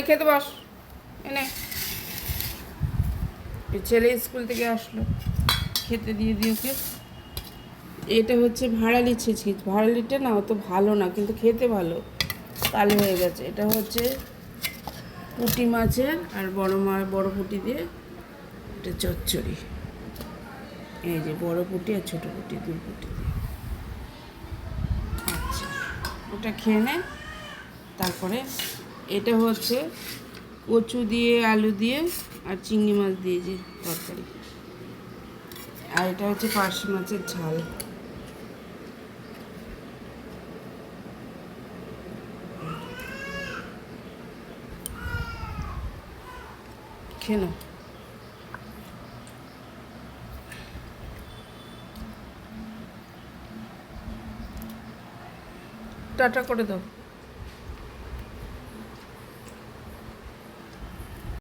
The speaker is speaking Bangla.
খেতে বস। এনে ছেলে স্কুল থেকে আসলো, খেতে দিয়ে দিই ওকে। এটা হচ্ছে ভাড়ালি ছিচকিচ। ভাড়ালিটা না অত ভালো না, কিন্তু খেতে ভালো, কালো হয়ে গেছে। এটা হচ্ছে পুঁটি মাছের আর বড় পুঁটি দিয়ে এটা চচ্চড়ি। এই যে বড় পুঁটি আর ছোটো পুঁটি, দুই পুঁটি দিয়ে। আচ্ছা, ওটা খেয়ে নে। তারপরে এটা হচ্ছে কচু দিয়ে, আলু দিয়ে আর চিংড়ি মাছ দিয়ে যে তরকারি। আর এটা হচ্ছে পার্শে মাছের ঝাল। খেয়ে নাও। টাটা করে দাও।